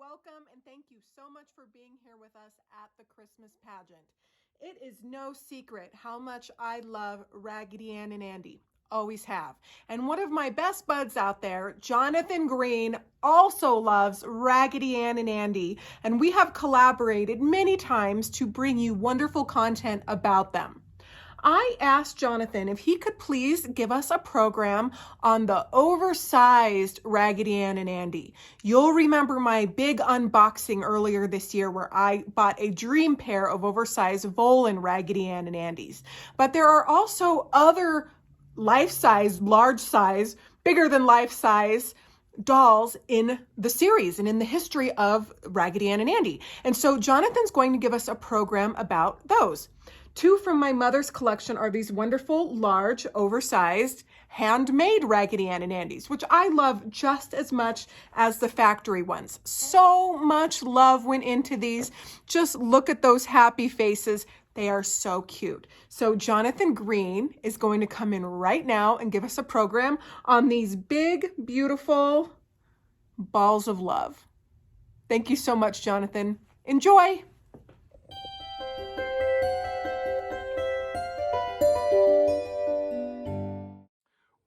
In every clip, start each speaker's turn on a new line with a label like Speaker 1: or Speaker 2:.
Speaker 1: welcome and thank you so much for being here with us at the Christmas pageant. It is no secret how much I love Raggedy Ann and Andy. Always have. And one of my best buds out there, Jonathan Green, also loves Raggedy Ann and Andy. And we have collaborated many times to bring you wonderful content about them. I asked Jonathan if he could please give us a program on the oversized Raggedy Ann and Andy. You'll remember my big unboxing earlier this year where I bought a dream pair of oversized Volan Raggedy Ann and Andys. But there are also other life-size, large size, bigger than life-size dolls in the series and in the history of Raggedy Ann and Andy. And so Jonathan's going to give us a program about those. Two from my mother's collection are these wonderful, large, oversized, handmade Raggedy Ann and Andys, which I love just as much as the factory ones. So much love went into these. Just look at those happy faces. They are so cute. So Jonathan Green is going to come in right now and give us a program on these big, beautiful balls of love. Thank you so much, Jonathan. Enjoy.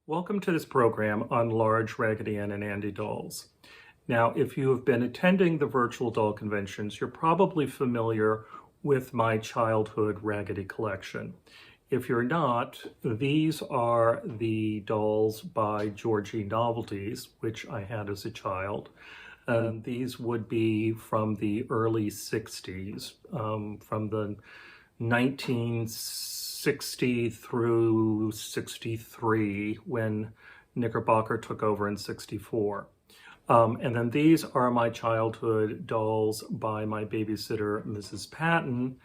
Speaker 2: Welcome to this program on large Raggedy Ann and Andy dolls. Now, if you have been attending the virtual doll conventions, you're probably familiar with my childhood Raggedy collection. If you're not, these are the dolls by Georgie Novelties, which I had as a child. These would be from the early 60s, from the 1960 through 63 when Knickerbocker took over in 64. And then these are my childhood dolls by my babysitter, Mrs. Patton.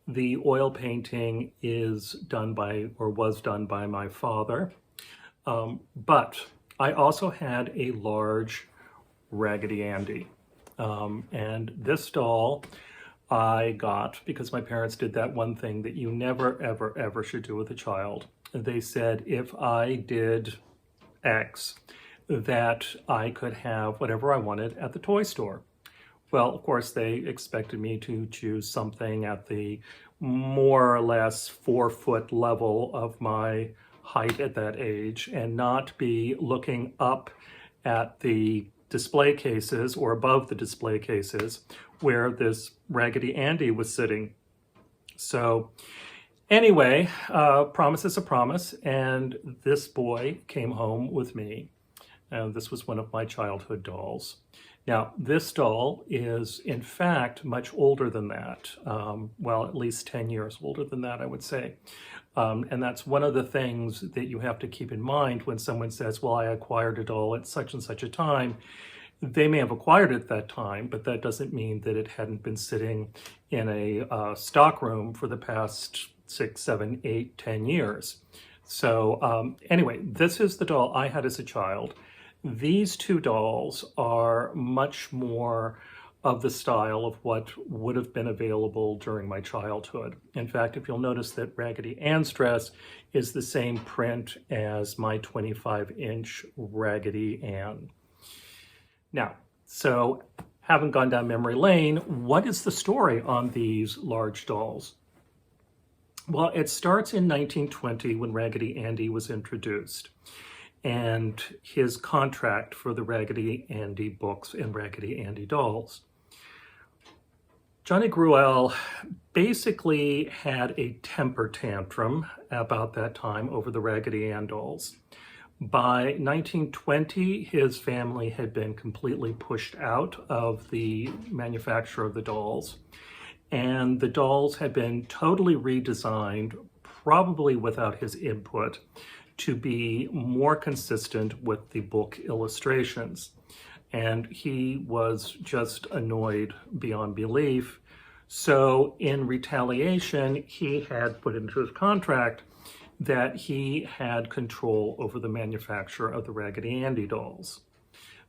Speaker 2: The oil painting is done by, or was done by my father. But I also had a large Raggedy Andy. And this doll I got because my parents did that one thing that you never, ever, ever should do with a child. They said if I did X, that I could have whatever I wanted at the toy store. Well, of course, they expected me to choose something at the more or less 4-foot level of my height at that age and not be looking up at the display cases or above the display cases where this Raggedy Andy was sitting. So anyway, promise is a promise, and this boy came home with me. This was one of my childhood dolls. Now, this doll is, in fact, much older than that. Well, at least 10 years older than that, I would say. And that's one of the things that you have to keep in mind when someone says, well, I acquired a doll at such and such a time. They may have acquired it at that time, but that doesn't mean that it hadn't been sitting in a stock room for the past 6, 7, 8, 10 years. So anyway, this is the doll I had as a child. These two dolls are much more of the style of what would have been available during my childhood. In fact, if you'll notice that Raggedy Ann's dress is the same print as my 25-inch Raggedy Ann. Now, so having gone down memory lane, what is the story on these large dolls? Well, it starts in 1920 when Raggedy Andy was introduced, and his contract for the Raggedy Andy books and Raggedy Andy dolls. Johnny Gruelle basically had a temper tantrum about that time over the Raggedy Ann dolls. By 1920, his family had been completely pushed out of the manufacture of the dolls, and the dolls had been totally redesigned, probably without his input, to be more consistent with the book illustrations. And he was just annoyed beyond belief. So in retaliation, he had put into his contract that he had control over the manufacture of the Raggedy Andy dolls.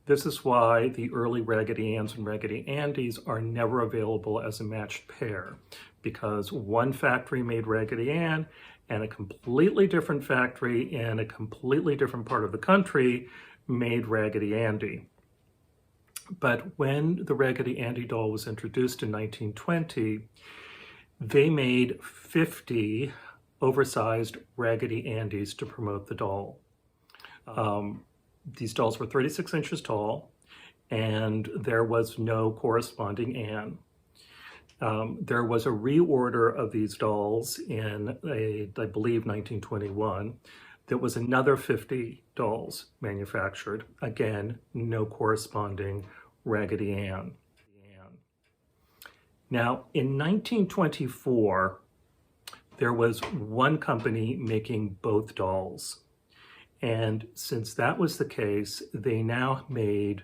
Speaker 2: This is why the early Raggedy Anns and Raggedy Andys are never available as a matched pair, because one factory made Raggedy Ann and a completely different factory in a completely different part of the country made Raggedy Andy. But when the Raggedy Andy doll was introduced in 1920, they made 50 oversized Raggedy Andys to promote the doll. These dolls were 36 inches tall, and there was no corresponding Ann. There was a reorder of these dolls in, I believe, 1921. There was another 50 dolls manufactured. Again, no corresponding Raggedy Ann. Now, in 1924, there was one company making both dolls. And since that was the case, they now made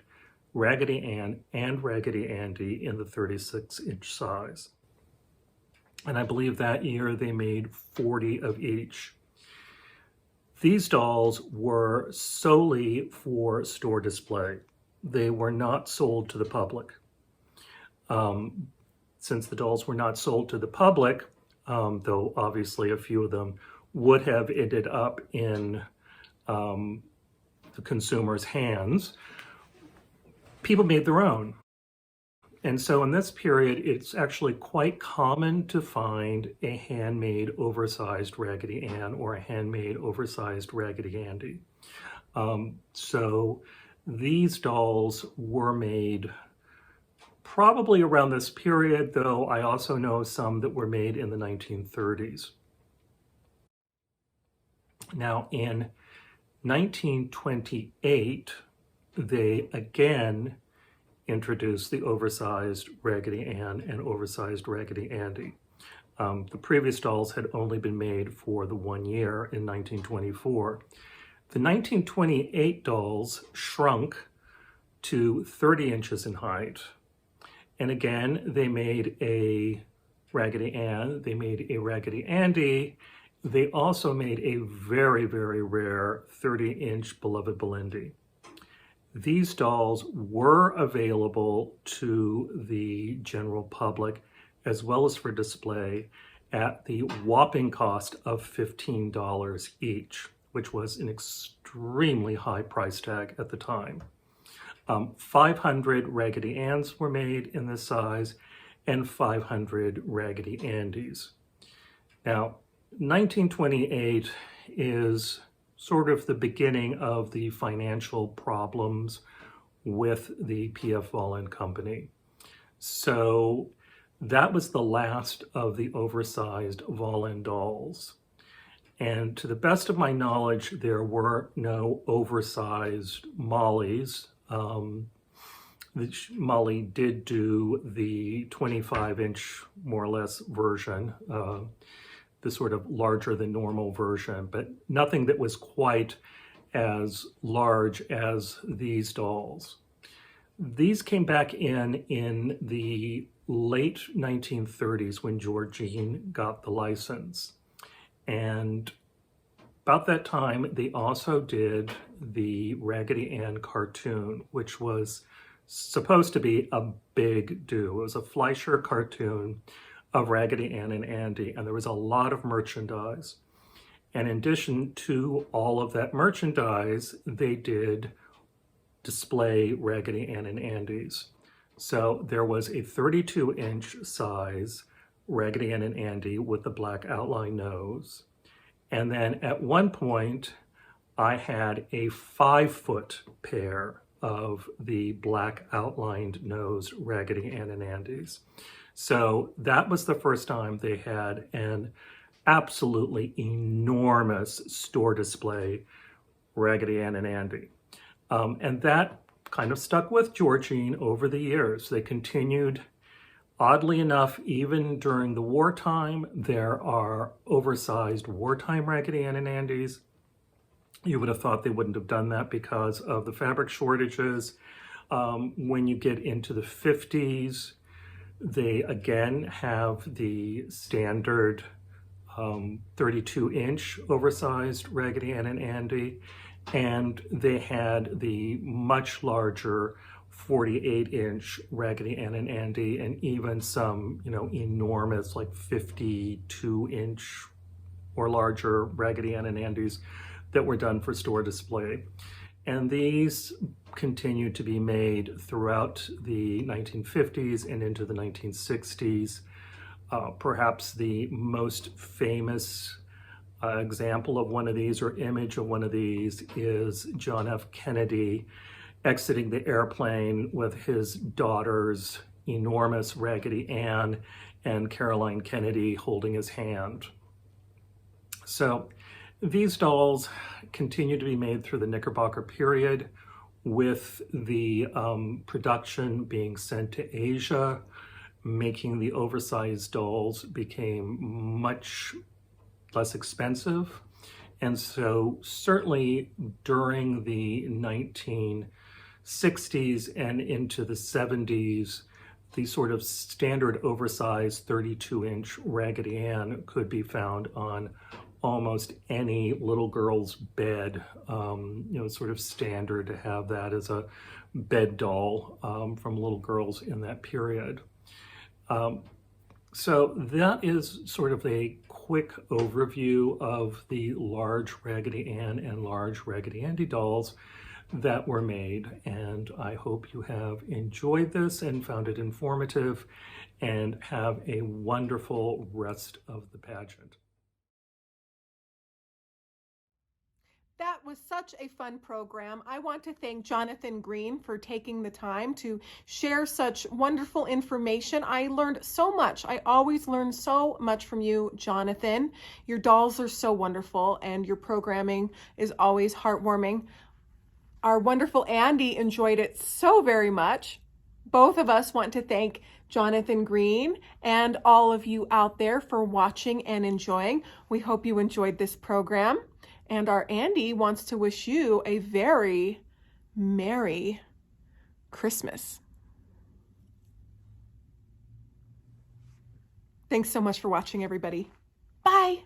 Speaker 2: Raggedy Ann and Raggedy Andy in the 36-inch size. And I believe that year they made 40 of each. These dolls were solely for store display. They were not sold to the public. Since the dolls were not sold to the public, though obviously a few of them would have ended up in the consumer's hands, people made their own. And so in this period, it's actually quite common to find a handmade oversized Raggedy Ann or a handmade oversized Raggedy Andy. So these dolls were made probably around this period, though I also know some that were made in the 1930s. Now in 1928, they again introduced the oversized Raggedy Ann and oversized Raggedy Andy. The previous dolls had only been made for the 1 year in 1924. The 1928 dolls shrunk to 30 inches in height. And again, they made a Raggedy Ann, they made a Raggedy Andy. They also made a very, very rare 30-inch Beloved Belindy. These dolls were available to the general public as well as for display at the whopping cost of $15 each, which was an extremely high price tag at the time. 500 Raggedy Anns were made in this size and 500 Raggedy Andys. Now, 1928 is sort of the beginning of the financial problems with the P.F. Volland Company. So that was the last of the oversized Volland dolls. And to the best of my knowledge, there were no oversized Mollies. Molly did do the 25-inch, more or less, version, the sort of larger than normal version, but nothing that was quite as large as these dolls. These came back in the late 1930s when Georgine got the license. And about that time, they also did the Raggedy Ann cartoon, which was supposed to be a big do. It was a Fleischer cartoon of Raggedy Ann and Andy, and there was a lot of merchandise. And in addition to all of that merchandise, they did display Raggedy Ann and Andy's. So there was a 32-inch size Raggedy Ann and Andy with the black outline nose. And then at one point, I had a 5-foot pair of the black outlined nose Raggedy Ann and Andy's. So that was the first time they had an absolutely enormous store display Raggedy Ann and Andy. And that kind of stuck with Georgine over the years. They continued, oddly enough, even during the wartime, there are oversized wartime Raggedy Ann and Andy's. You would have thought they wouldn't have done that because of the fabric shortages. When you get into the 50s, they again have the standard 32-inch oversized Raggedy Ann and Andy, and they had the much larger 48-inch Raggedy Ann and Andy, and even some, enormous, like 52-inch or larger Raggedy Ann and Andys that were done for store display. And these continued to be made throughout the 1950s and into the 1960s. Perhaps the most famous example of one of these or image of one of these is John F. Kennedy exiting the airplane with his daughters, enormous Raggedy Ann and Caroline Kennedy holding his hand. So these dolls continue to be made through the Knickerbocker period, with the production being sent to Asia. Making the oversized dolls became much less expensive. And so certainly during the 1960s and into the 70s, the sort of standard oversized 32-inch Raggedy Ann could be found on almost any little girl's bed. Sort of standard to have that as a bed doll from little girls in that period. So that is sort of a quick overview of the large Raggedy Ann and large Raggedy Andy dolls that were made, and I hope you have enjoyed this and found it informative, and have a wonderful rest of the pageant.
Speaker 1: That was such a fun program. I want to thank Jonathan Green for taking the time to share such wonderful information. I learned so much. I always learn so much from you, Jonathan. Your dolls are so wonderful, and your programming is always heartwarming. Our wonderful Andy enjoyed it so very much. Both of us want to thank Jonathan Green and all of you out there for watching and enjoying. We hope you enjoyed this program. And our Andy wants to wish you a very Merry Christmas. Thanks so much for watching, everybody. Bye.